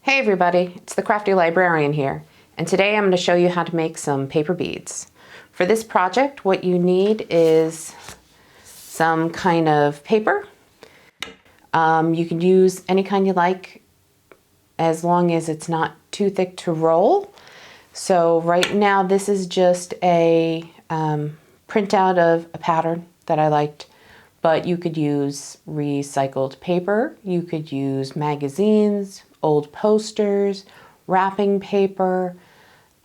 Hey everybody, it's the Crafty Librarian here, and today I'm going to show you how to make some paper beads. For this project, what you need is some kind of paper. You can use any kind you like as long as it's not too thick to roll. So right now this is just a printout of a pattern that I liked, but you could use recycled paper, you could use magazines, old posters, wrapping paper,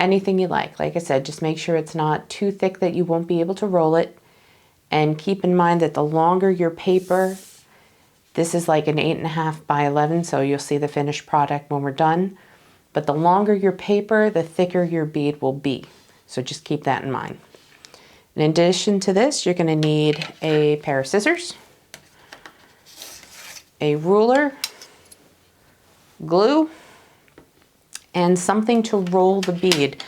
anything you like. Like I said, just make sure it's not too thick that you won't be able to roll it. And keep in mind that the longer your paper, this is like an 8.5 by 11, so you'll see the finished product when we're done. But the longer your paper, the thicker your bead will be. So just keep that in mind. In addition to this, you're going to need a pair of scissors, a ruler, glue, and something to roll the bead.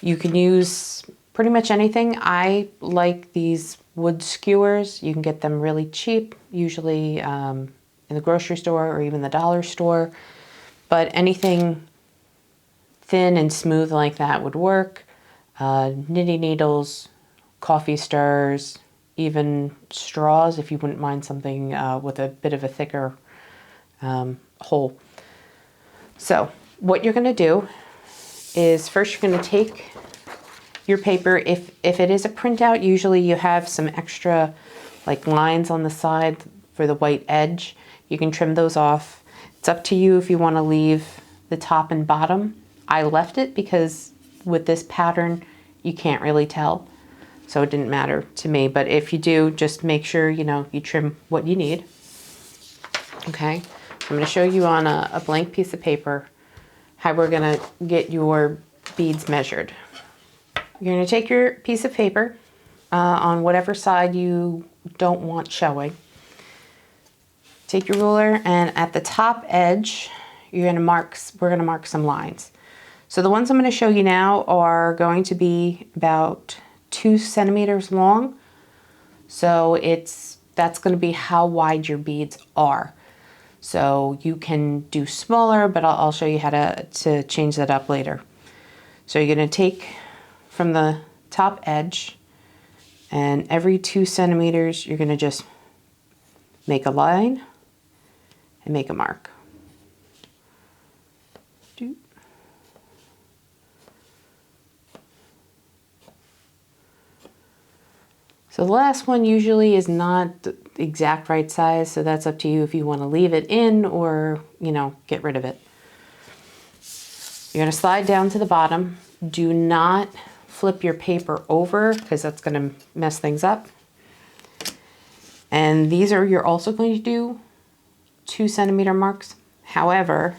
You can use pretty much anything. I like these wood skewers. You can get them really cheap, usually in the grocery store or even the dollar store. But anything thin and smooth like that would work. Knitting needles, coffee stirrers, even straws if you wouldn't mind something with a bit of a thicker hole. So what you're going to do is first you're going to take your paper. If it is a printout, usually you have some extra like lines on the side for the white edge. You can trim those off. It's up to you if you want to leave the top and bottom. I left it because with this pattern you can't really tell, so it didn't matter to me. But if you do, just make sure you trim what you need. Okay, I'm going to show you on a blank piece of paper how we're going to get your beads measured. You're going to take your piece of paper on whatever side you don't want showing. Take your ruler, and at the top edge we're going to mark some lines. So the ones I'm going to show you now are going to be about 2 centimeters long. So that's going to be how wide your beads are. So you can do smaller, but I'll show you how to change that up later. So you're going to take from the top edge, and every 2 centimeters you're going to just make a line and make a mark. So the last one usually is not the exact right size, so that's up to you if you want to leave it in or, get rid of it. You're going to slide down to the bottom. Do not flip your paper over because that's going to mess things up. And you're also going to do 2 centimeter marks. However,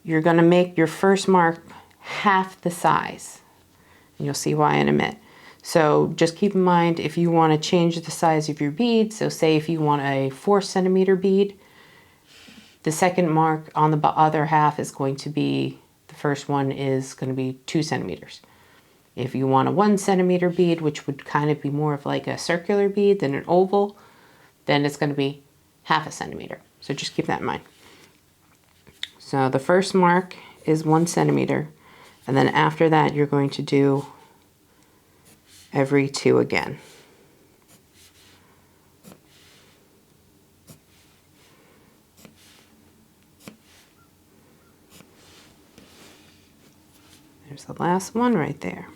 you're going to make your first mark half the size. And you'll see why in a minute. So just keep in mind, if you want to change the size of your bead, so say if you want a 4 centimeter bead, the second mark on the other half is going to be, the first one is going to be 2 centimeters. If you want a 1 centimeter bead, which would kind of be more of like a circular bead than an oval, then it's going to be half a centimeter. So just keep that in mind. So the first mark is 1 centimeter, and then after that you're going to do every 2 again. There's the last one right there.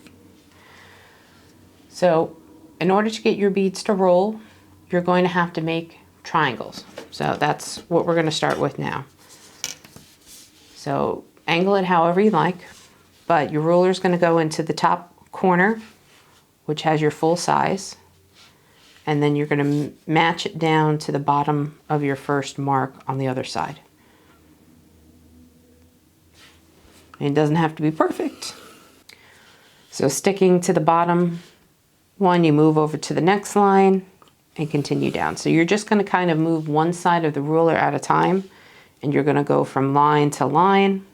So in order to get your beads to roll, you're going to have to make triangles. So that's what we're going to start with now. So angle it however you like, but your ruler is going to go into the top corner, which has your full size, and then you're going to match it down to the bottom of your first mark on the other side. And it doesn't have to be perfect. So sticking to the bottom one, you move over to the next line and continue down. So you're just going to kind of move one side of the ruler at a time, and you're going to go from line to line.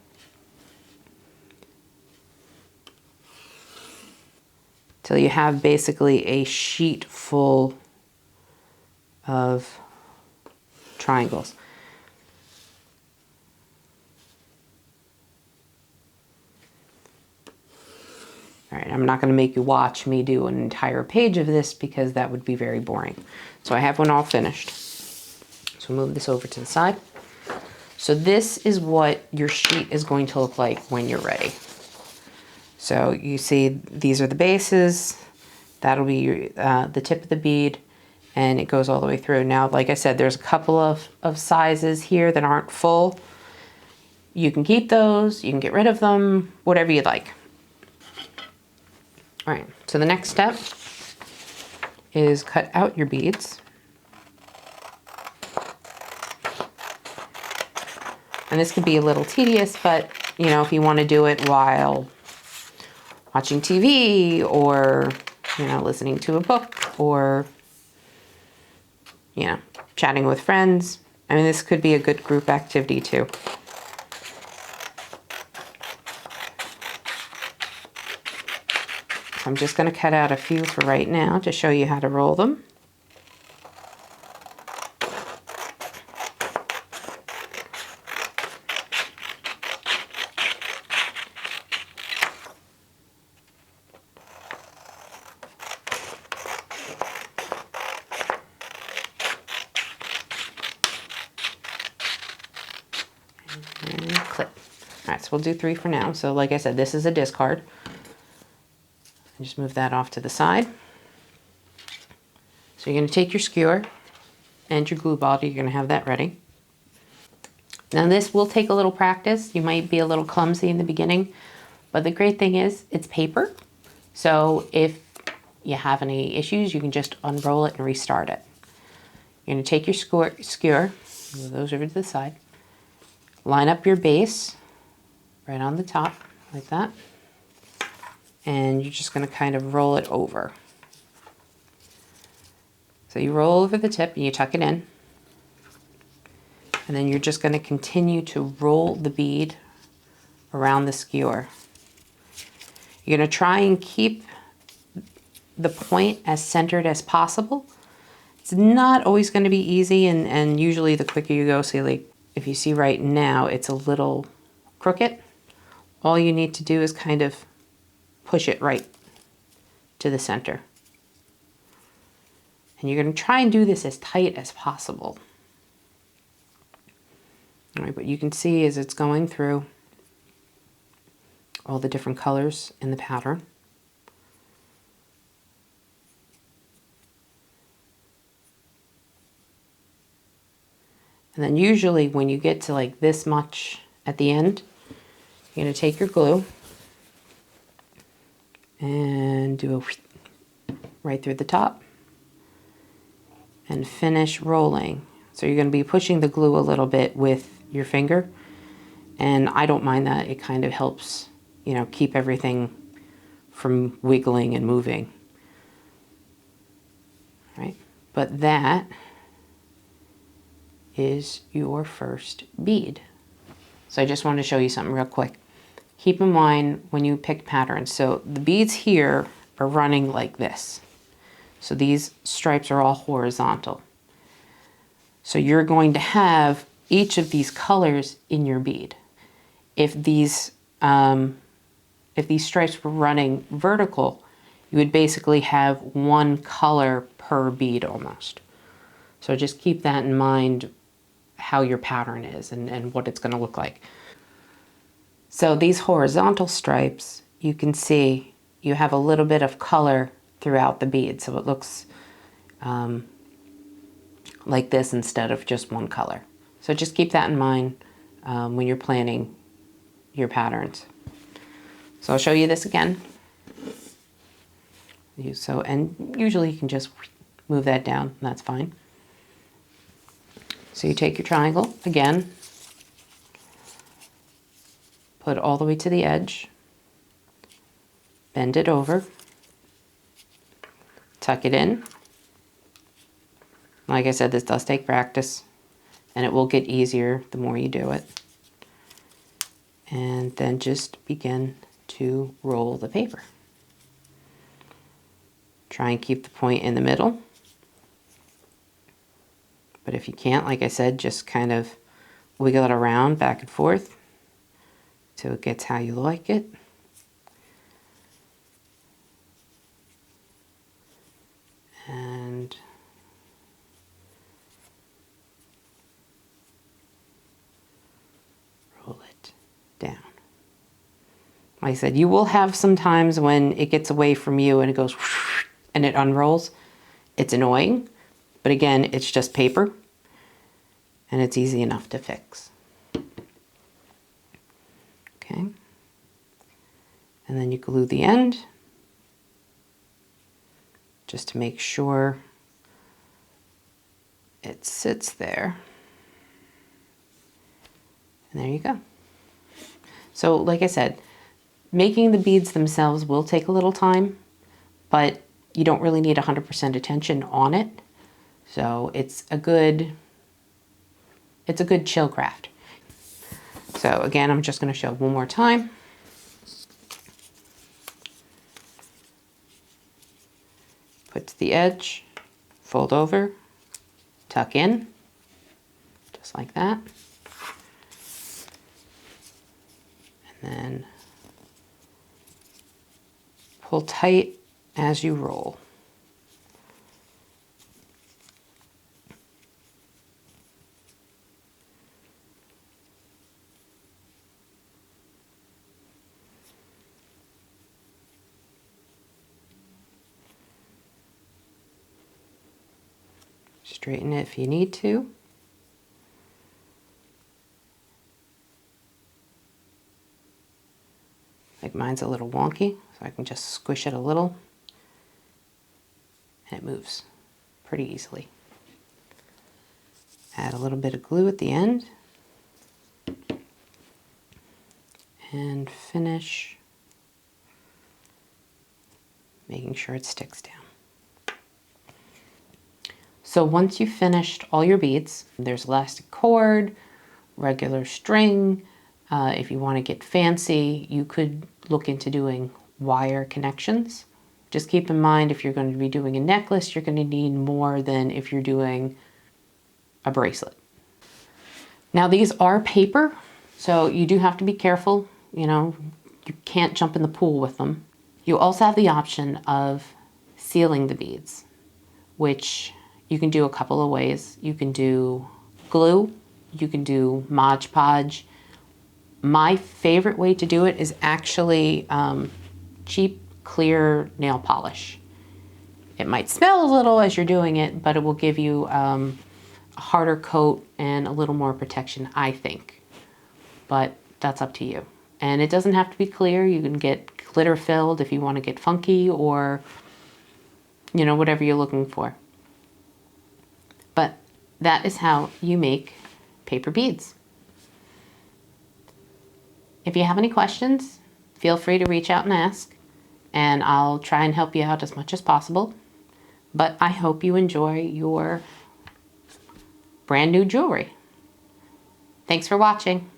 Till you have basically a sheet full of triangles. All right, I'm not going to make you watch me do an entire page of this because that would be very boring. So I have one all finished. So move this over to the side. So this is what your sheet is going to look like when you're ready. So you see these are the bases. That'll be your, the tip of the bead, and it goes all the way through. Now, like I said, there's a couple of sizes here that aren't full. You can keep those, you can get rid of them, whatever you'd like. All right, so the next step is cut out your beads. And this could be a little tedious, but you know, if you want to do it while watching TV or, you know, listening to a book or, you know, chatting with friends, I mean, this could be a good group activity too. I'm just going to cut out a few for right now to show you how to roll them. And clip. All right, so we'll do 3 for now. So like I said, this is a discard. Just move that off to the side. So you're going to take your skewer and your glue bottle. You're going to have that ready. Now this will take a little practice. You might be a little clumsy in the beginning, but the great thing is it's paper. So if you have any issues, you can just unroll it and restart it. You're going to take your skewer, move those over to the side, line up your base right on the top like that. And you're just going to kind of roll it over. So you roll over the tip and you tuck it in. And then you're just going to continue to roll the bead around the skewer. You're going to try and keep the point as centered as possible. It's not always going to be easy, and usually the quicker you go, see, like if you see right now, it's a little crooked. All you need to do is kind of push it right to the center. And you're going to try and do this as tight as possible. All right, but you can see as it's going through all the different colors in the pattern. And then usually when you get to like this much at the end, you're going to take your glue and do a right through the top and finish rolling. So you're going to be pushing the glue a little bit with your finger, and I don't mind that. It kind of helps, you know, keep everything from wiggling and moving. Right? But that is your first bead. So I just wanted to show you something real quick. Keep in mind when you pick patterns, so the beads here are running like this. So these stripes are all horizontal. So you're going to have each of these colors in your bead. If these stripes were running vertical, you would basically have one color per bead almost. So just keep that in mind, how your pattern is and what it's going to look like. So these horizontal stripes, you can see you have a little bit of color throughout the bead, so it looks like this instead of just one color. So just keep that in mind when you're planning your patterns. So I'll show you this again. And usually you can just move that down, and that's fine. So you take your triangle again, put it all the way to the edge, bend it over, tuck it in. Like I said, this does take practice, and it will get easier the more you do it. And then just begin to roll the paper. Try and keep the point in the middle. But if you can't, like I said, just kind of wiggle it around back and forth till it gets how you like it. Like I said, you will have some times when it gets away from you and it goes and it unrolls. It's annoying, but again, it's just paper and it's easy enough to fix. Okay. And then you glue the end just to make sure it sits there. And there you go. So like I said, making the beads themselves will take a little time, but you don't really need 100% attention on it. So it's a good chill craft. So again, I'm just going to show one more time. Put to the edge, fold over, tuck in, just like that. And then pull tight as you roll. Straighten it if you need to. Like mine's a little wonky, so I can just squish it a little and it moves pretty easily. Add a little bit of glue at the end and finish making sure it sticks down. So once you've finished all your beads, there's elastic cord, regular string. If you want to get fancy, you could look into doing wire connections. Just keep in mind, if you're going to be doing a necklace, you're going to need more than if you're doing a bracelet. Now these are paper, so you do have to be careful. You know, you can't jump in the pool with them. You also have the option of sealing the beads, which you can do a couple of ways. You can do glue, you can do Mod Podge. My favorite way to do it is actually cheap, clear nail polish. It might smell a little as you're doing it, but it will give you a harder coat and a little more protection, I think. But that's up to you. And it doesn't have to be clear. You can get glitter filled if you want to get funky, or, you know, whatever you're looking for. But that is how you make paper beads. If you have any questions, feel free to reach out and ask, and I'll try and help you out as much as possible. But I hope you enjoy your brand new jewelry. Thanks for watching.